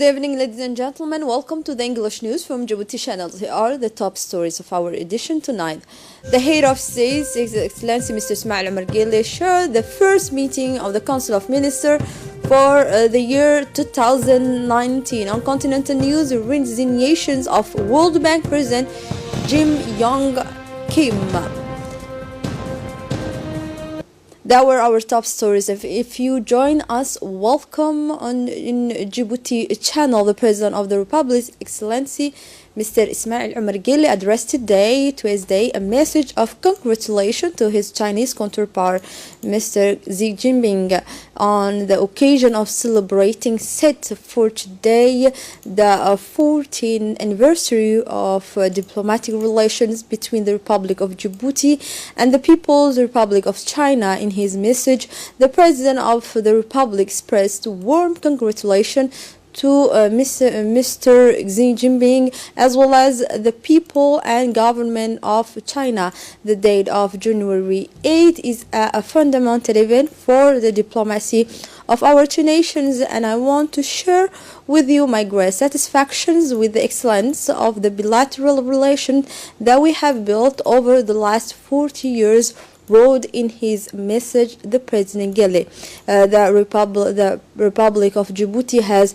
evening, ladies and gentlemen. Welcome to the English news from Djibouti channel. Here are the top stories of our edition tonight. The head of state, His Excellency Mr. Ismail Omar Guelleh, shared the first meeting of the Council of Ministers for the year 2019. On Continental News, resignations of World Bank President Jim Yong Kim. That were our top stories. If you join us, welcome in Djibouti channel. The President of the Republic, Excellency Mr. Ismail Omar Guelleh, addressed today, Tuesday, a message of congratulations to his Chinese counterpart, Mr. Xi Jinping, on the occasion of celebrating set for today the 14th anniversary of diplomatic relations between the Republic of Djibouti and the People's Republic of China. In his message, the President of the Republic expressed warm congratulations to Mr. Xi Jinping as well as the people and government of China. The date of January 8 is a fundamental event for the diplomacy of our two nations, and I want to share with you my great satisfactions with the excellence of the bilateral relations that we have built over the last 40 years, wrote in his message the President Guelleh. The Republic of Djibouti has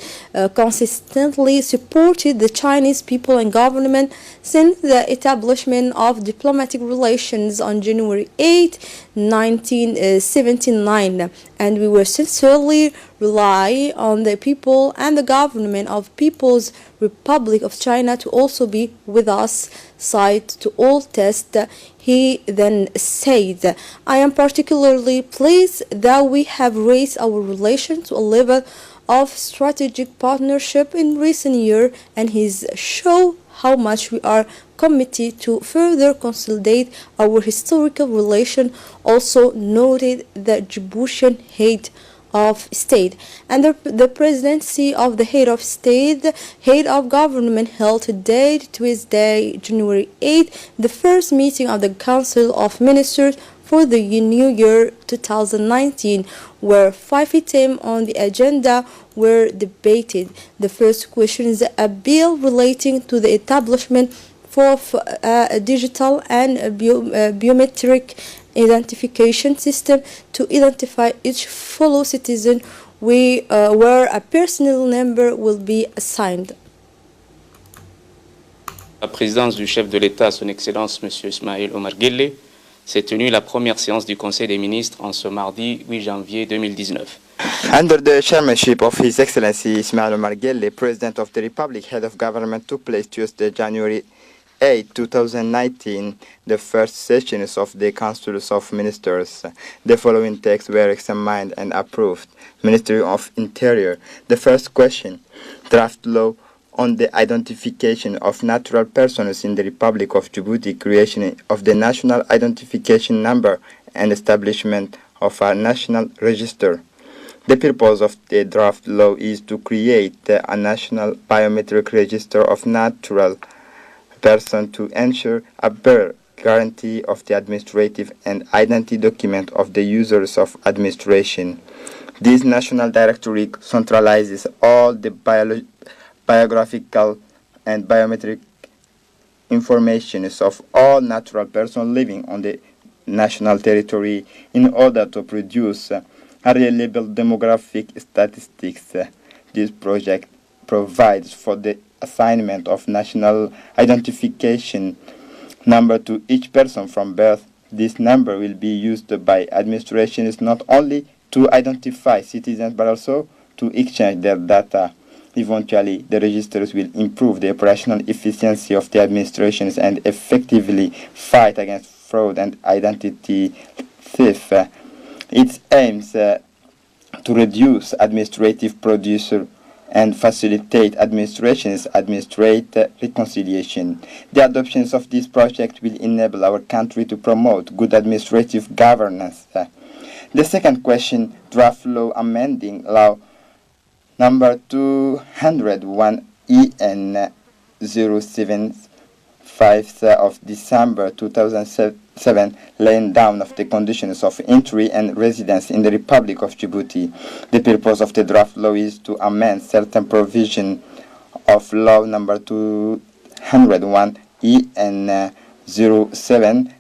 consistently supported the Chinese people and government since the establishment of diplomatic relations on January 8, 1979, and we will sincerely rely on the people and the government of People's Republic of China to also be with us side to all tests. He then said, I am particularly pleased that we have raised our relations to a level of strategic partnership in recent years, and his show how much we are committed to further consolidate our historical relation. Also noted the Djiboutian head of state and the presidency of the head of state, head of government, held today, Tuesday, January 8, the first meeting of the Council of Ministers for the new year 2019, where 5 items on the agenda were debated. The first question is a bill relating to the establishment for a digital and biometric identification system to identify each fellow citizen where a personal number will be assigned. La présidence du chef de l'État, Son Excellence M. Ismail Omar Guelleh, s'est tenue la première séance du Conseil des ministres en ce mardi 8 janvier 2019. Under the chairmanship of His Excellency Ismail Omar Guelleh, President of the Republic, Head of Government, took place Tuesday, January 8, 2019, the first sessions of the Councils of Ministers. The following texts were examined and approved. Ministry of Interior. The first question, draft law on the identification of natural persons in the Republic of Djibouti, creation of the national identification number and establishment of a national register. The purpose of the draft law is to create a national biometric register of natural person to ensure a better guarantee of the administrative and identity document of the users of administration. This national directory centralizes all the biographical and biometric information of all natural persons living on the national territory in order to produce reliable demographic statistics. This project provides for the assignment of national identification number to each person from birth. This number will be used by administrations not only to identify citizens but also to exchange their data. Eventually, the registers will improve the operational efficiency of the administrations and effectively fight against fraud and identity theft. It aims to reduce administrative procedure and facilitate administration's administrative reconciliation. The adoption of this project will enable our country to promote good administrative governance. The second question, draft law amending law number 201 EN 5th of December 2007, laying down of the conditions of entry and residence in the Republic of Djibouti. The purpose of the draft law is to amend certain provision of law number 201E and 07,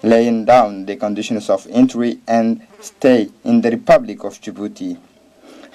laying down the conditions of entry and stay in the Republic of Djibouti.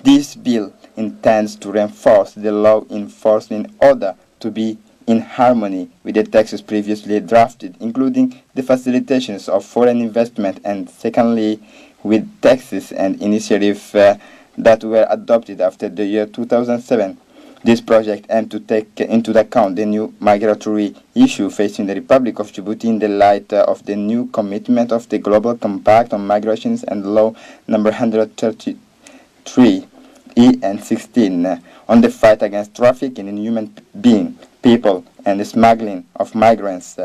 This bill intends to reinforce the law enforcement in order to be in harmony with the texts previously drafted, including the facilitations of foreign investment, and secondly, with texts and initiatives that were adopted after the year 2007. This project aimed to take into account the new migratory issue facing the Republic of Djibouti in the light of the new commitment of the Global Compact on Migrations and Law number 133 E and 16 on the fight against trafficking in human beings, people, and the smuggling of migrants.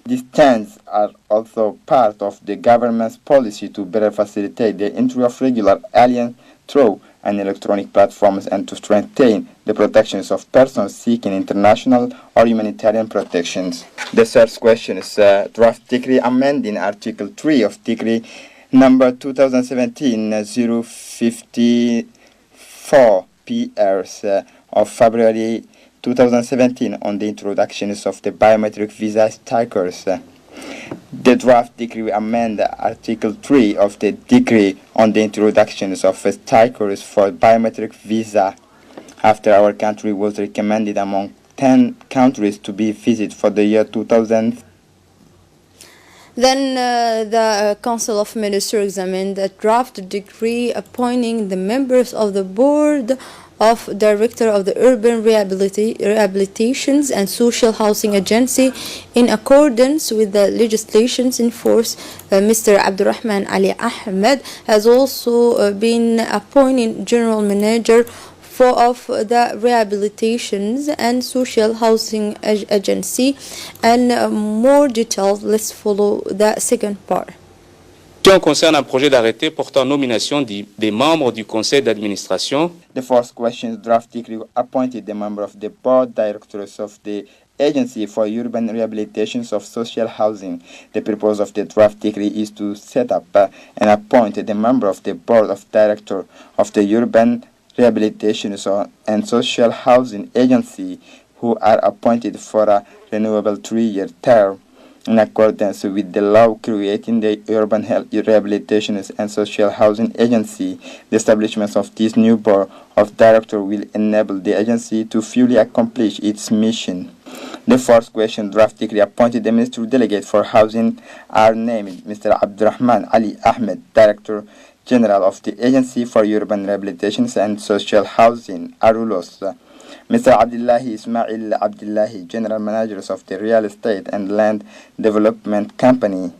These stands are also part of the government's policy to better facilitate the entry of regular aliens through and electronic platforms and to strengthen the protections of persons seeking international or humanitarian protections. The third question is draft decree amending Article 3 of Decree number 2017-054 PRs of February 2017 on the introductions of the biometric visa stickers. The draft decree will amend Article 3 of the Decree on the introductions of stickers for biometric visa after our country was recommended among 10 countries to be visited for the year 2000. Then the Council of Ministers examined a draft decree appointing the members of the Board of Director of the Urban Rehabilitations and Social Housing Agency in accordance with the legislations in force. Mr. Abdurrahman Ali Ahmed has also been appointed General Manager of the Rehabilitations and Social Housing Agency. And more details, let's follow the second part. La question concerne un projet d'arrêté portant nomination des membres du conseil d'administration. The first question, draft decree appointed the member of the board directors of the Agency for Urban Rehabilitations of Social Housing. The purpose of the draft decree is to set up and appoint the member of the board of directors of the Urban Rehabilitations and Social Housing Agency, who are appointed for a renewable 3-year term. In accordance with the law creating the Urban Rehabilitations and Social Housing Agency, the establishment of this new board of directors will enable the agency to fully accomplish its mission. The first question, draft decree appointed the Ministry Delegate for Housing are named Mr. Abdurrahman Ali Ahmed, Director General of the Agency for Urban Rehabilitations and Social Housing, Arulos. Mr. Abdullahi Ismail Abdullahi, General Manager of the Real Estate and Land Development Company,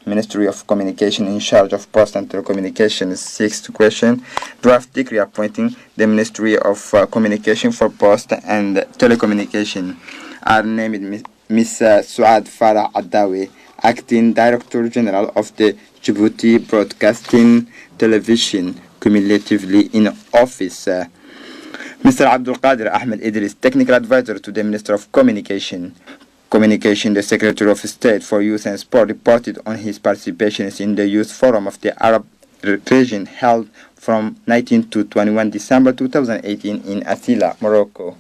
Ministry of Communication in charge of Post and Telecommunications. Sixth question, draft decree appointing the Ministry of Communication for Post and Telecommunication are named Ms. Suad Farah Adawi, Acting Director General of the Djibouti Broadcasting Television, cumulatively in office. Mr. Abdul Qadir Ahmed Idris, Technical Advisor to the Minister of Communication. The Secretary of State for Youth and Sport, reported on his participations in the Youth Forum of the Arab region held from 19 to 21 December 2018 in Asila, Morocco.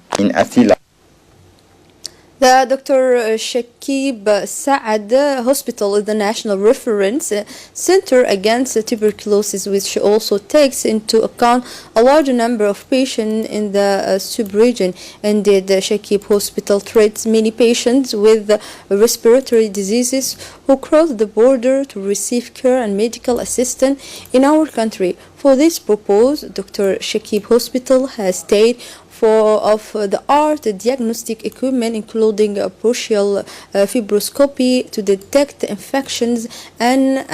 The Dr. Shakib Saad Hospital is the national reference center against tuberculosis, which also takes into account a large number of patients in the sub-region. Indeed, the Shakib Hospital treats many patients with respiratory diseases who cross the border to receive care and medical assistance in our country. For this purpose, Dr. Shakib Hospital has stayed of the art diagnostic equipment, including a partial fibroscopy to detect infections and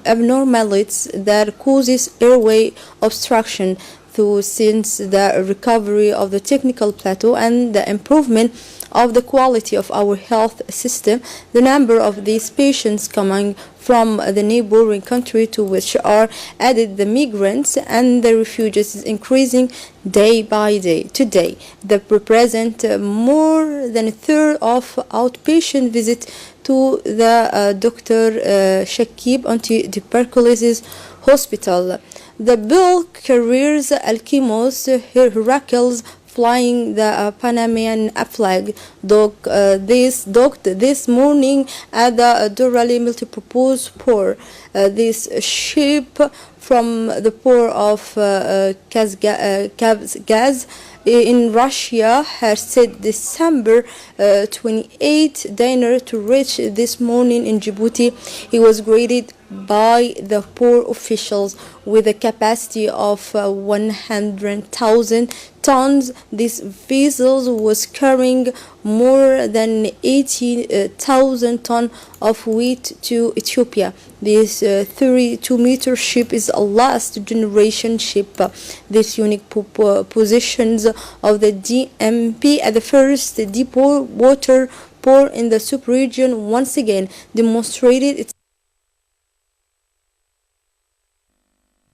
abnormalities that causes airway obstruction. since the recovery of the technical plateau and the improvement of the quality of our health system, the number of these patients coming from the neighboring country to which are added the migrants and the refugees is increasing day by day. Today, they represent more than a third of outpatient visits to the Dr. Shakib anti-tuberculosis hospital. The bill carriers Alkimos Heracles flying the Panamanian flag docked this morning at the Durali multipurpose port. This ship from the port of Kavgaz in Russia has said December 28 dinner to reach this morning in Djibouti. He was greeted by the port officials with a capacity of 100,000 tons. This vessel was carrying more than 80,000 tons of wheat to Ethiopia. This 32-meter ship is a last generation ship. This unique positions of the DMP at the first deep water port in the sub-region once again demonstrated its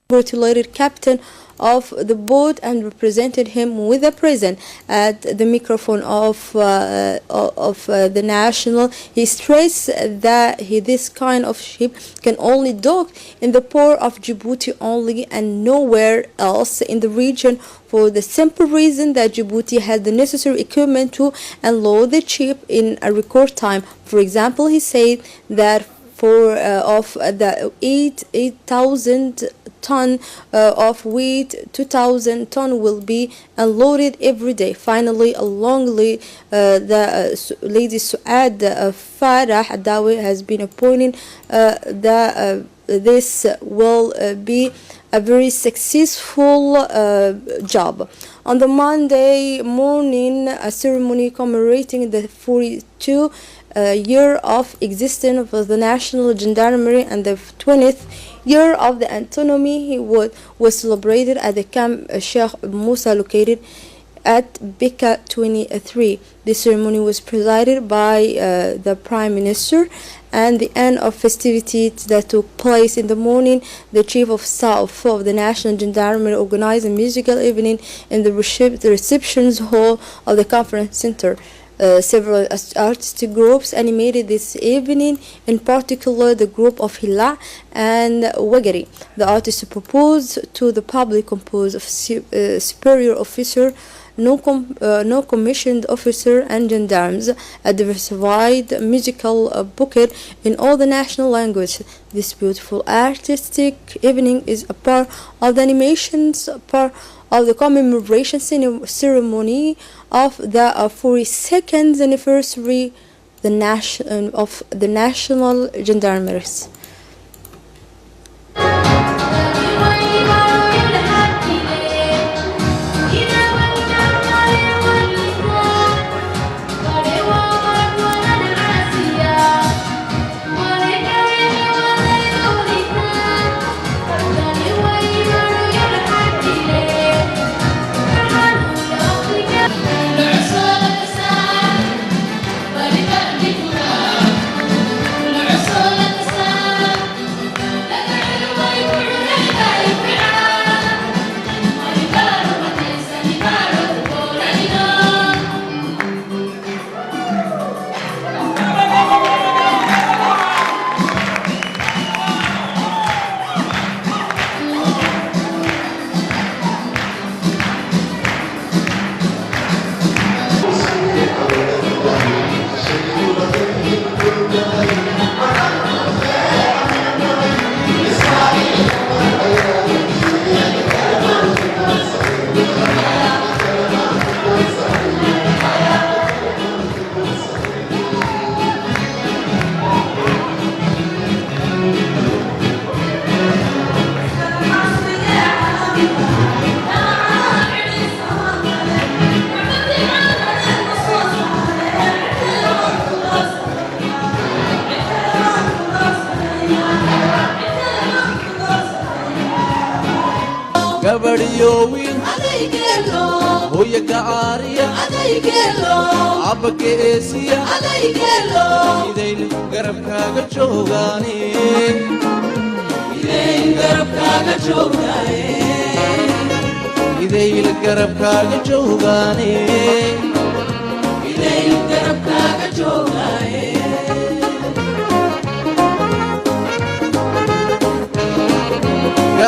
congratulated captain of the boat and represented him with a present at the microphone of the national. He stressed that this kind of ship can only dock in the port of Djibouti only and nowhere else in the region, for the simple reason that Djibouti has the necessary equipment to unload the ship in a record time. For example, he said that of the 8,000 ton of wheat, 2,000 ton will be unloaded every day. Finally, alongly, the Lady Suad Farah Adawi has been appointed. This will be a very successful job. On the Monday morning, a ceremony commemorating the 42 year of existence of the National Gendarmerie and the 20th year of the autonomy was celebrated at the Camp Sheikh Musa located at Beka 23. The ceremony was presided by the Prime Minister, and the end of festivities that took place in the morning, the Chief of Staff of the National Gendarmerie organized a musical evening in the receptions hall of the conference center. Several artistic groups animated this evening, in particular the group of Hila and Wagari. The artists proposed to the public composed of superior officer, no commissioned officer and gendarmes, a diversified musical bouquet in all the national languages. This beautiful artistic evening is a part of the animations, part of the commemoration ceremony of the 42nd anniversary of the National Gendarmeries. يوين هويا كعارية عبا كيسية إذين قرب كاغا جوغاني إذين قرب كاغا جوغاني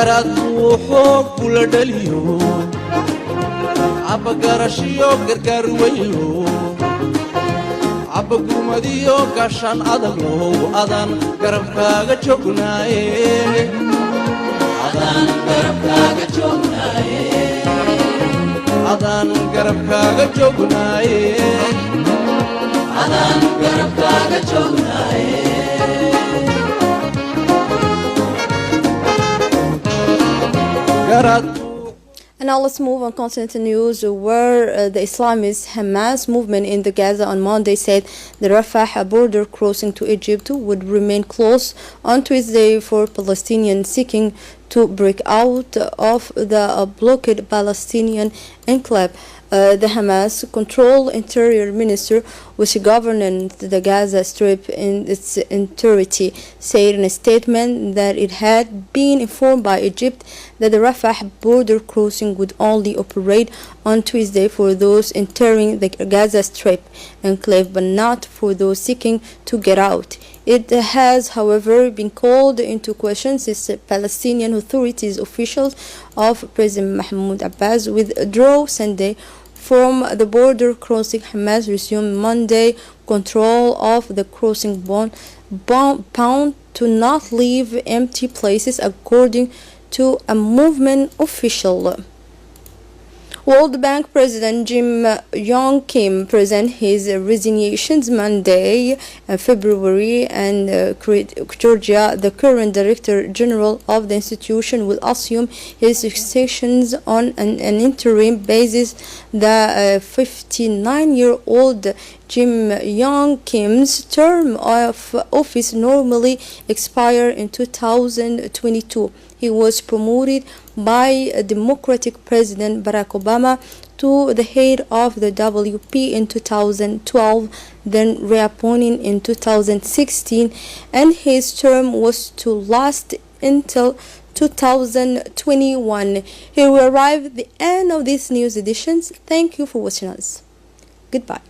قرات وحوق كل دليو عبا قرشيو قرقر ويلو عبا قومديو كاشان أدلو أدان قرب كاغا جوغناي أدان قرب كاغا جوغناي أدان قرب كاغا جوغناي أدان قرب كاغا جوغناي And now let's move on continental news where the Islamist Hamas movement in the Gaza on Monday said the Rafah border crossing to Egypt would remain closed on Tuesday for Palestinians seeking to break out of the blockaded Palestinian enclave. The Hamas-controlled interior minister, which governed the Gaza Strip in its entirety, said in a statement that it had been informed by Egypt that the Rafah border crossing would only operate on Tuesday for those entering the Gaza Strip enclave, but not for those seeking to get out. It has, however, been called into question since Palestinian authorities officials of President Mahmoud Abbas withdrew Sunday from the border crossing. Hamas resumed Monday control of the crossing bound to not leave empty places, according to a movement official. World Bank President Jim Yong Kim presented his resignations Monday in February, and Georgia, the current Director General of the institution, will assume his successions on an interim basis. The 59-year-old Jim Yong Kim's term of office normally expires in 2022. He was promoted by Democratic President Barack Obama to the head of the WP in 2012, then reappointed in 2016, and his term was to last until 2021. Here we arrive at the end of this news edition. Thank you for watching us. Goodbye.